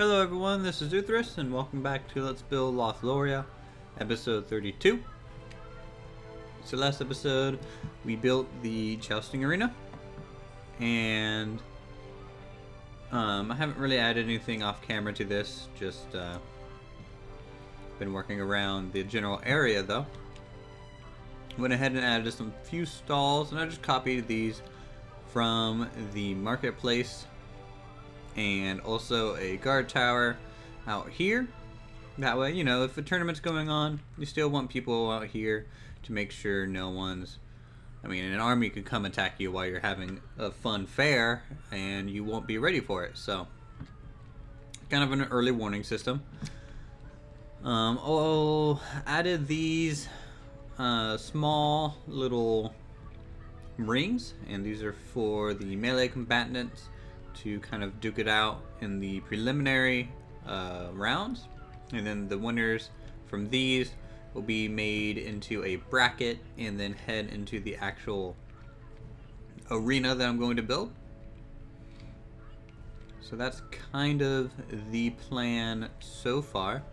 Hello everyone, this is Uthris, and welcome back to Let's Build Lothloria, episode 32. So last episode, we built the jousting arena, and I haven't really added anything off camera to this, just been working around the general area though. Went ahead and added some few stalls, and I just copied these from the marketplace. And also a guard tower out here. That way, you know, if a tournament's going on, you still want people out here to make sure no one's... I mean, an army could come attack you while you're having a fun fair, and you won't be ready for it. So, kind of an early warning system. Added these small little rings, and these are for the melee combatants to kind of duke it out in the preliminary rounds, and then the winners from these will be made into a bracket and then head into the actual arena that I'm going to build. So that's kind of the plan so far,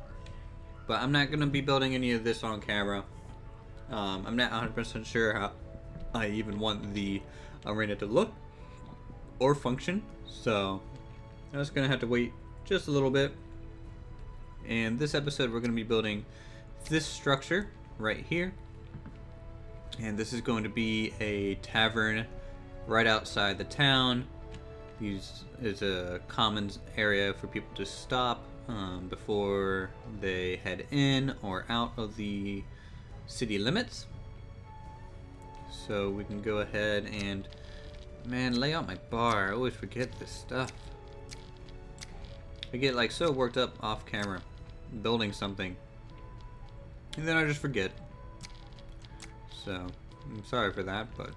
but I'm not going to be building any of this on camera. I'm not 100% sure how I even want the arena to look or function, so I'm just gonna have to wait just a little bit. And this episode we're gonna be building this structure right here, and this is going to be a tavern right outside the town. This is a commons area for people to stop before they head in or out of the city limits. So we can go ahead and, man, lay out my bar. I always forget this stuff. I get like so worked up off camera building something, and then I just forget. So I'm sorry for that, but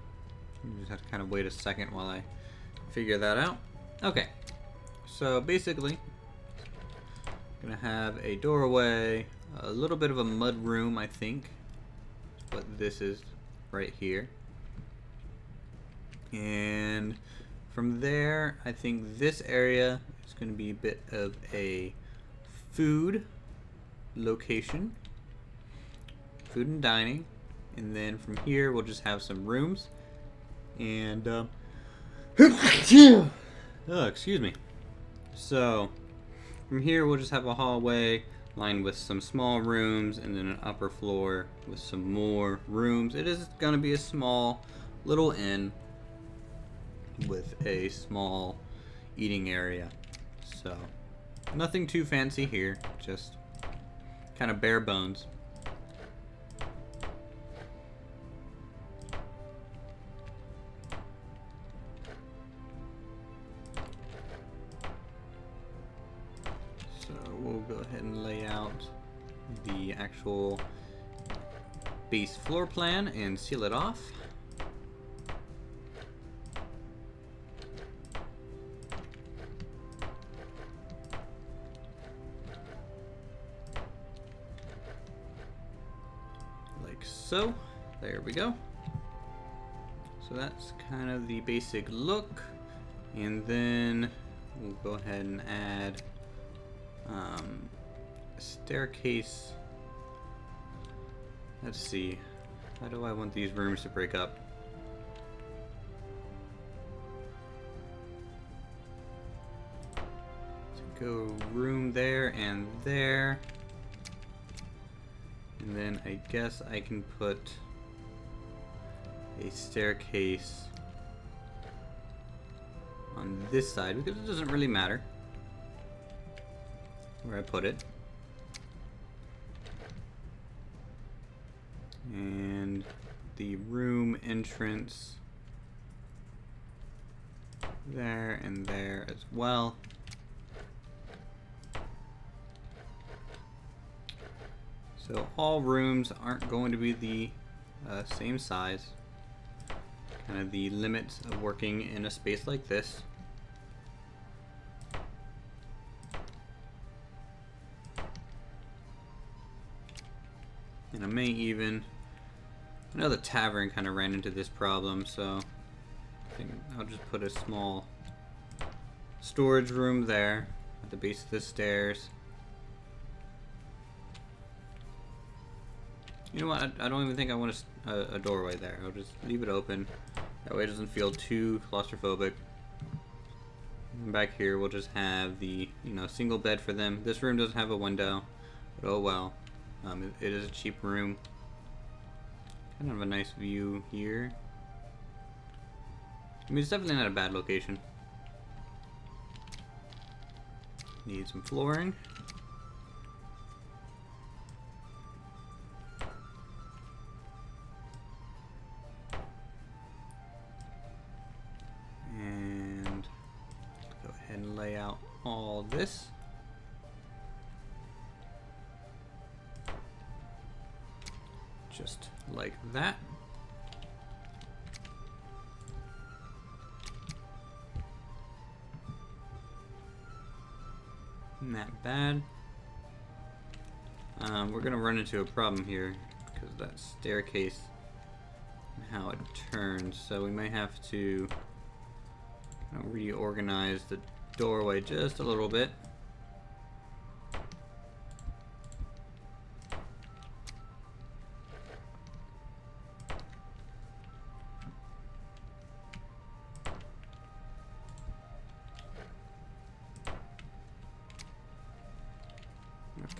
you just have to kind of wait a second while I figure that out. Okay, so basically gonna have a doorway, a little bit of a mud room, I think is what this is right here. And from there, I think this area is going to be a bit of a food location, food and dining, and then from here we'll just have some rooms, and oh, excuse me. So from here we'll just have a hallway lined with some small rooms, and then an upper floor with some more rooms. It is going to be a small little inn with a small eating area, so nothing too fancy here, just kind of bare bones. So we'll go ahead and lay out the actual base floor plan and seal it off. So there we go. So that's kind of the basic look, and then we'll go ahead and add a staircase. Let's see, how do I want these rooms to break up? So go room there and there. And then I guess I can put a staircase on this side, because it doesn't really matter where I put it. And the room entrance there and there as well. So all rooms aren't going to be the same size. Kind of the limits of working in a space like this. And I may even... I know the tavern kind of ran into this problem, so I think I'll just put a small storage room there. at the base of the stairs. You know what? I don't even think I want a doorway there. I'll just leave it open. That way it doesn't feel too claustrophobic. And back here we'll just have the, you know, single bed for them. This room doesn't have a window, but oh well. It is a cheap room. Kind of a nice view here. I mean, it's definitely not a bad location. Need some flooring. And go ahead and lay out all this. Just like that. Not bad. We're gonna run into a problem here because of that staircase and how it turns, so we may have to reorganize the doorway just a little bit.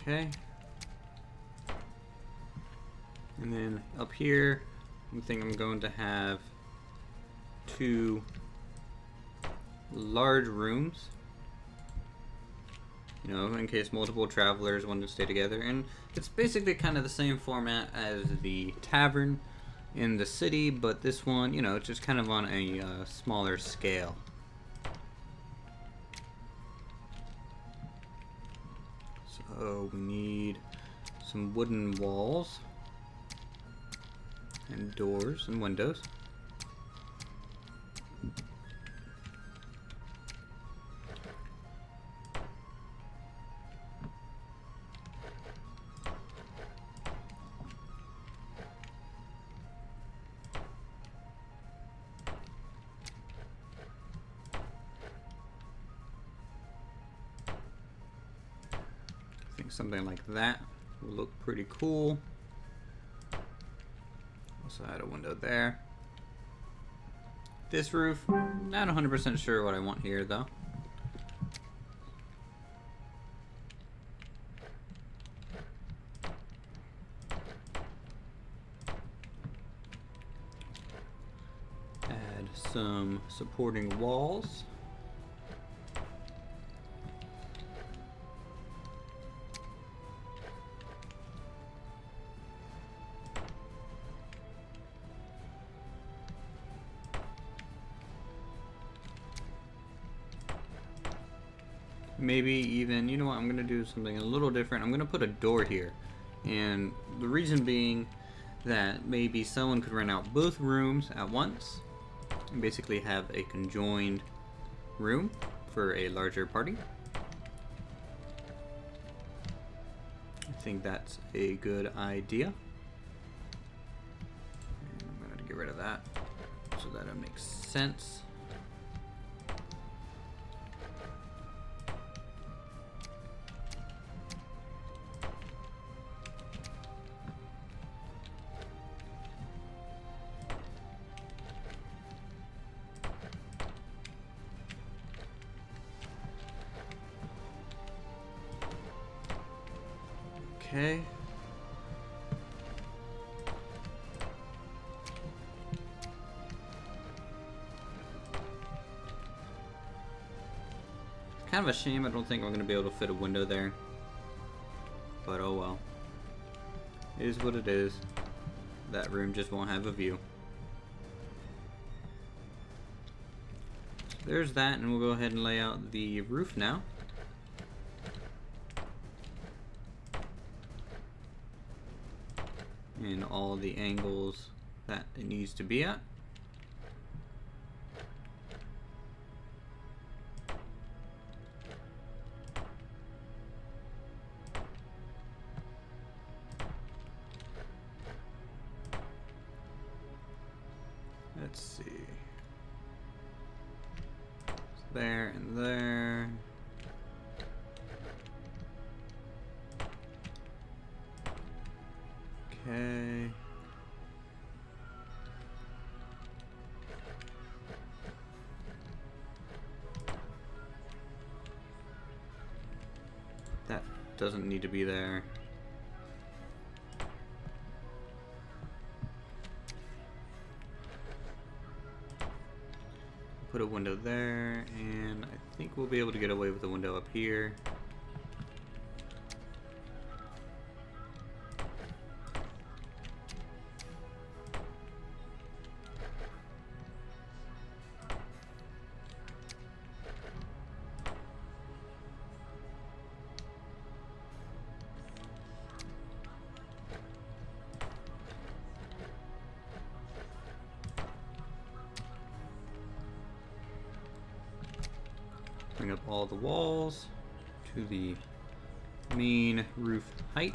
Okay. And then up here, I think I'm going to have 2 large rooms. You know, in case multiple travelers want to stay together. And it's basically kind of the same format as the tavern in the city, but this one, you know, it's just kind of on a smaller scale. So we need some wooden walls and doors and windows. Something like that will look pretty cool. Also add a window there. This roof, not 100% sure what I want here though. Add some supporting walls. Maybe even, you know what, I'm gonna do something a little different. I'm gonna put a door here, and the reason being that maybe someone could rent out both rooms at once and basically have a conjoined room for a larger party. I think that's a good idea. And I'm gonna get rid of that so that it makes sense. Okay. It's kind of a shame I don't think I'm going to be able to fit a window there. But oh well. It is what it is. That room just won't have a view. So there's that, and we'll go ahead and lay out the roof now. In all the angles that it needs to be at. Let's see. It's there and there. That doesn't need to be there. Put a window there, and I think we'll be able to get away with a window up here. Bring up all the walls to the main roof height.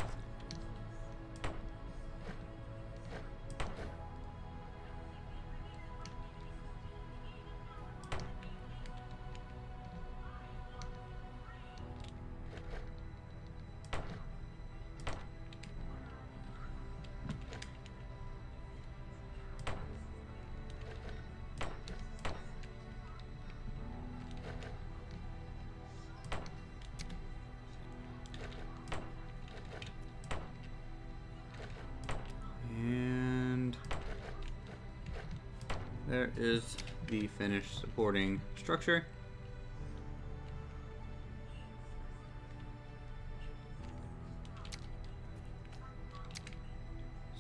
There is the finished supporting structure.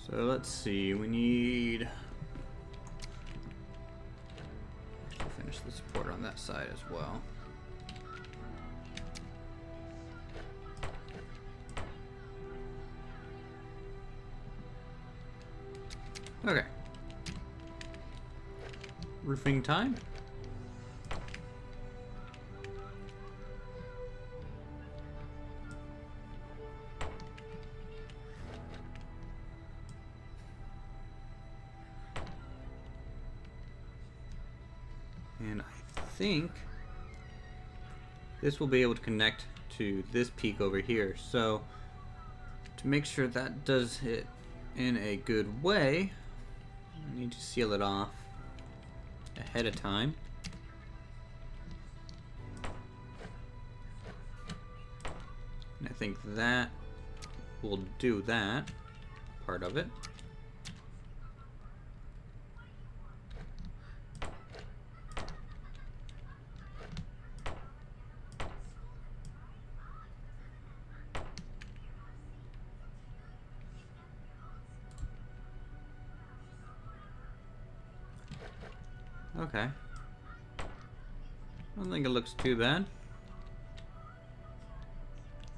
So let's see, we need to finish the support on that side as well. Okay. Roofing time. And I think this will be able to connect to this peak over here. So to make sure that does it in a good way, I need to seal it off ahead of time. And I think that will do that part of it. Okay. I don't think it looks too bad.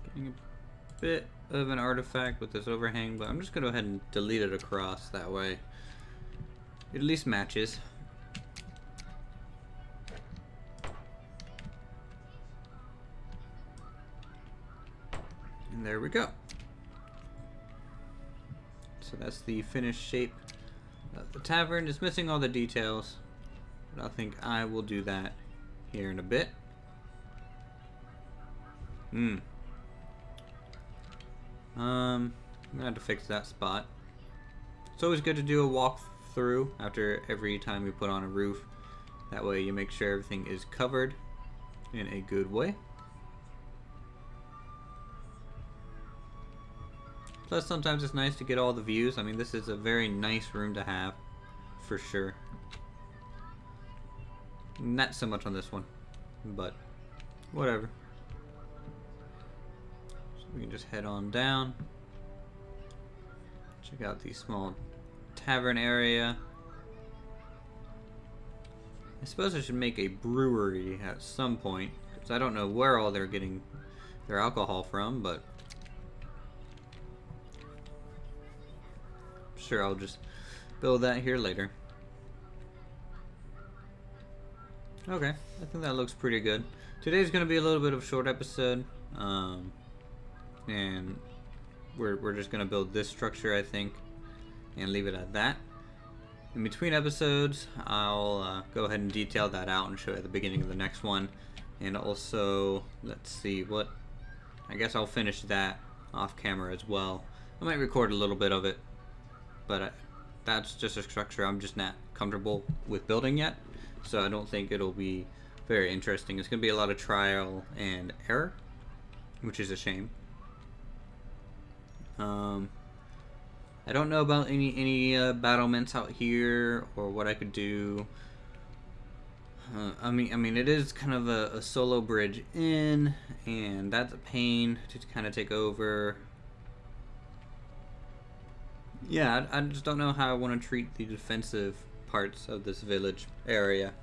Getting a bit of an artifact with this overhang, but I'm just going to go ahead and delete it across. That way it at least matches. And there we go. So that's the finished shape of the tavern. It's missing all the details, but I think I will do that here in a bit. I'm gonna have to fix that spot. It's always good to do a walk through after every time you put on a roof. That way you make sure everything is covered in a good way. Plus sometimes it's nice to get all the views. I mean, this is a very nice room to have, for sure. Not so much on this one, but whatever. So we can just head on down. Check out the small tavern area. I suppose I should make a brewery at some point, because I don't know where all they're getting their alcohol from, but I'm sure I'll just build that here later. Okay, I think that looks pretty good. Today's going to be a little bit of a short episode, and we're just going to build this structure, I think, and leave it at that. In between episodes, I'll go ahead and detail that out and show you at the beginning of the next one. And also, let's see what, I guess I'll finish that off camera as well. I might record a little bit of it, but that's just a structure I'm just not comfortable with building yet. So I don't think it'll be very interesting. It's going to be a lot of trial and error. which is a shame. I don't know about any battlements out here or what I could do. I mean, it is kind of a solo bridge in, and that's a pain to kind of take over. Yeah, I just don't know how I want to treat the defensive parts of this village area.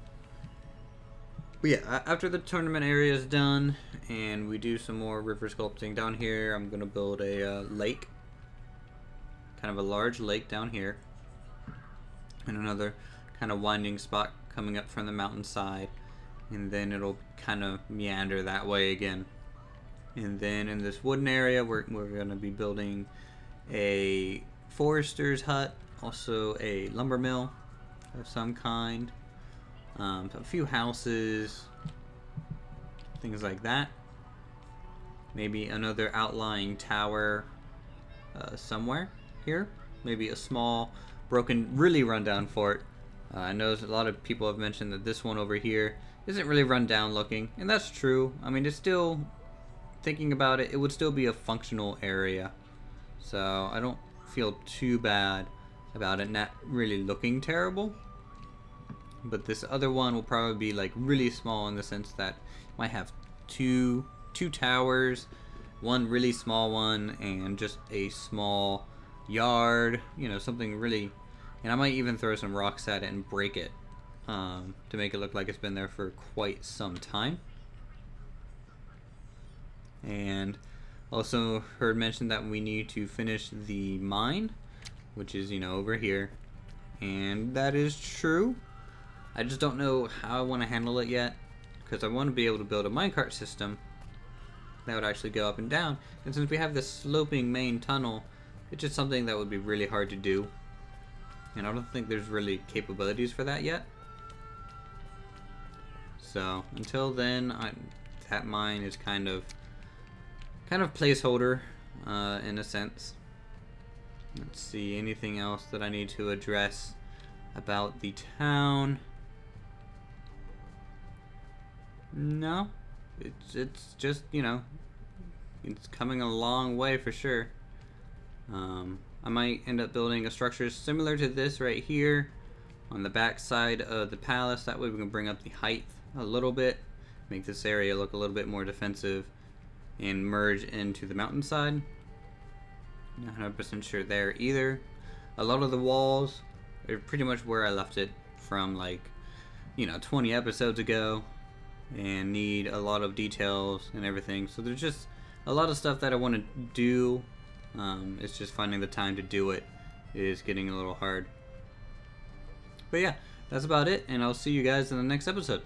But yeah, after the tournament area is done and we do some more river sculpting down here, I'm going to build a lake. Kind of a large lake down here. And another kind of winding spot coming up from the mountainside. And then it'll kind of meander that way again. And then in this wooden area, we're going to be building a forester's hut, also a lumber mill of some kind. A few houses, things like that. Maybe another outlying tower somewhere here. Maybe a small, broken, really rundown fort. I know a lot of people have mentioned that this one over here isn't really run down looking, and that's true. I mean, it's still, thinking about it, it would still be a functional area. So I don't feel too bad about it not really looking terrible. But this other one will probably be like really small in the sense that it might have two towers, one really small one, and just a small yard, you know, something really, and I might even throw some rocks at it and break it to make it look like it's been there for quite some time. And also heard mentioned that we need to finish the mine, which is, you know, over here, and that is true. I just don't know how I want to handle it yet, because I want to be able to build a minecart system that would actually go up and down. And since we have this sloping main tunnel, it's just something that would be really hard to do. And I don't think there's really capabilities for that yet. So until then, that mine is kind of placeholder in a sense. Let's see, anything else that I need to address about the town? No, it's just, you know, it's coming a long way for sure. I might end up building a structure similar to this right here on the back side of the palace. That way we can bring up the height a little bit, make this area look a little bit more defensive, and merge into the mountainside. Not 100% sure there either. A lot of the walls are pretty much where I left it from, like, you know, 20 episodes ago, and need a lot of details and everything. So there's just a lot of stuff that I want to do. It's just finding the time to do it is getting a little hard. But yeah, that's about it, and I'll see you guys in the next episode.